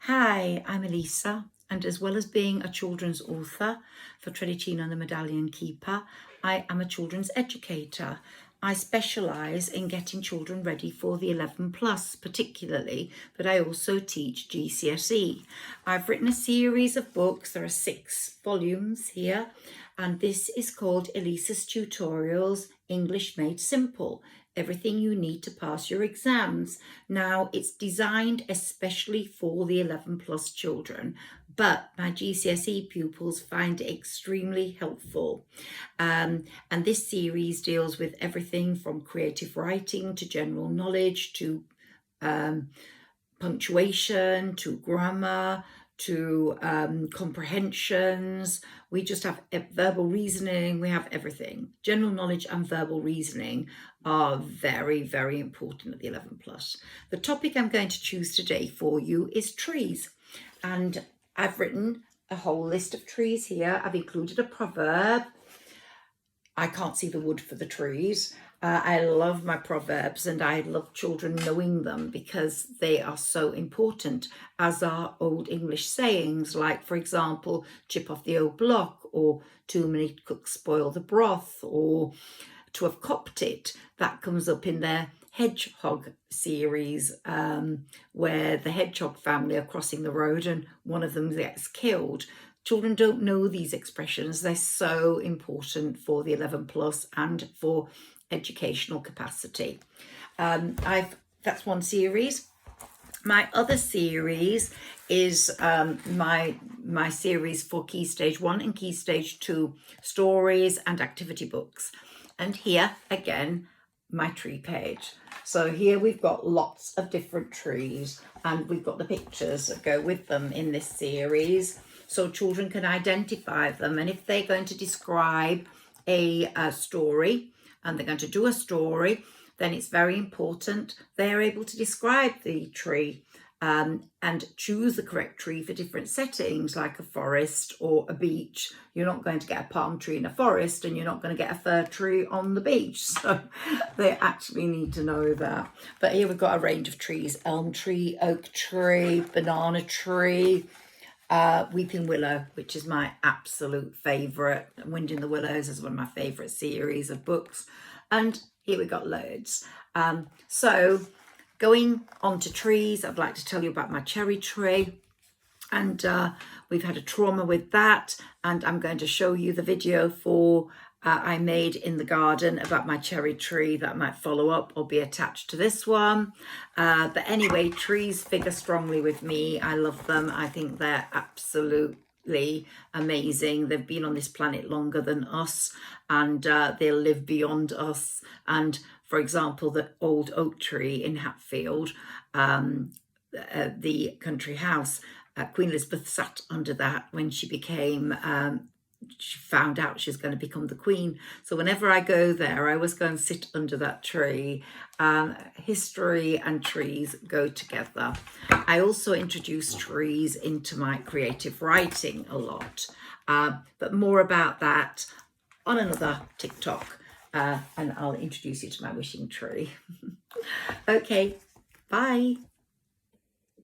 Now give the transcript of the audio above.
Hi, I'm Elisa, and as well as being a children's author for Tredicino and the Medallion Keeper, I am a children's educator. I specialise in getting children ready for the 11 plus particularly, but I also teach GCSE. I've written a series of books. There are 6 volumes here, and this is called Elisa's Tutorials, English Made Simple. Everything you need to pass your exams. Now, it's designed especially for the 11 plus children, but my GCSE pupils find it extremely helpful. And this series deals with everything from creative writing to general knowledge to punctuation to grammar to comprehensions. We just have verbal reasoning. We have everything. General knowledge and verbal reasoning are very, very important at the 11 plus. The topic I'm going to choose today for you is trees. And I've written a whole list of trees here. I've included a proverb. I can't see the wood for the trees. I love my proverbs and I love children knowing them because they are so important, as are old English sayings like, for example, chip off the old block, or too many cooks spoil the broth, or to have copped it. That comes up in their hedgehog series, where the hedgehog family are crossing the road and one of them gets killed. Children don't know these expressions. They're so important for the 11 plus and for educational capacity. That's one series. My other series is my series for Key Stage 1 and Key Stage 2 stories and activity books. And here again, my tree page. So here we've got lots of different trees and we've got the pictures that go with them in this series, so children can identify them. And if they're going to describe a story and they're going to do a story, then it's very important they're able to describe the tree and choose the correct tree for different settings, like a forest or a beach. You're not going to get a palm tree in a forest and you're not going to get a fir tree on the beach. So they actually need to know that. But here we've got a range of trees: elm tree, oak tree, banana tree, weeping willow, which is my absolute favourite. Wind in the Willows is one of my favourite series of books. And here we got loads. So going on to trees, I'd like to tell you about my cherry tree. And we've had a trauma with that. And I'm going to show you the video I made in the garden about my cherry tree that might follow up or be attached to this one. But anyway, trees figure strongly with me. I love them. I think they're absolutely amazing. They've been on this planet longer than us, and they'll live beyond us. And for example, the old oak tree in Hatfield, the country house, Queen Elizabeth sat under that when she became she found out she was going to become the Queen. So whenever I go there, I always go and sit under that tree. History and trees go together. I also introduce trees into my creative writing a lot, but more about that on another TikTok, and I'll introduce you to my wishing tree. Okay, bye.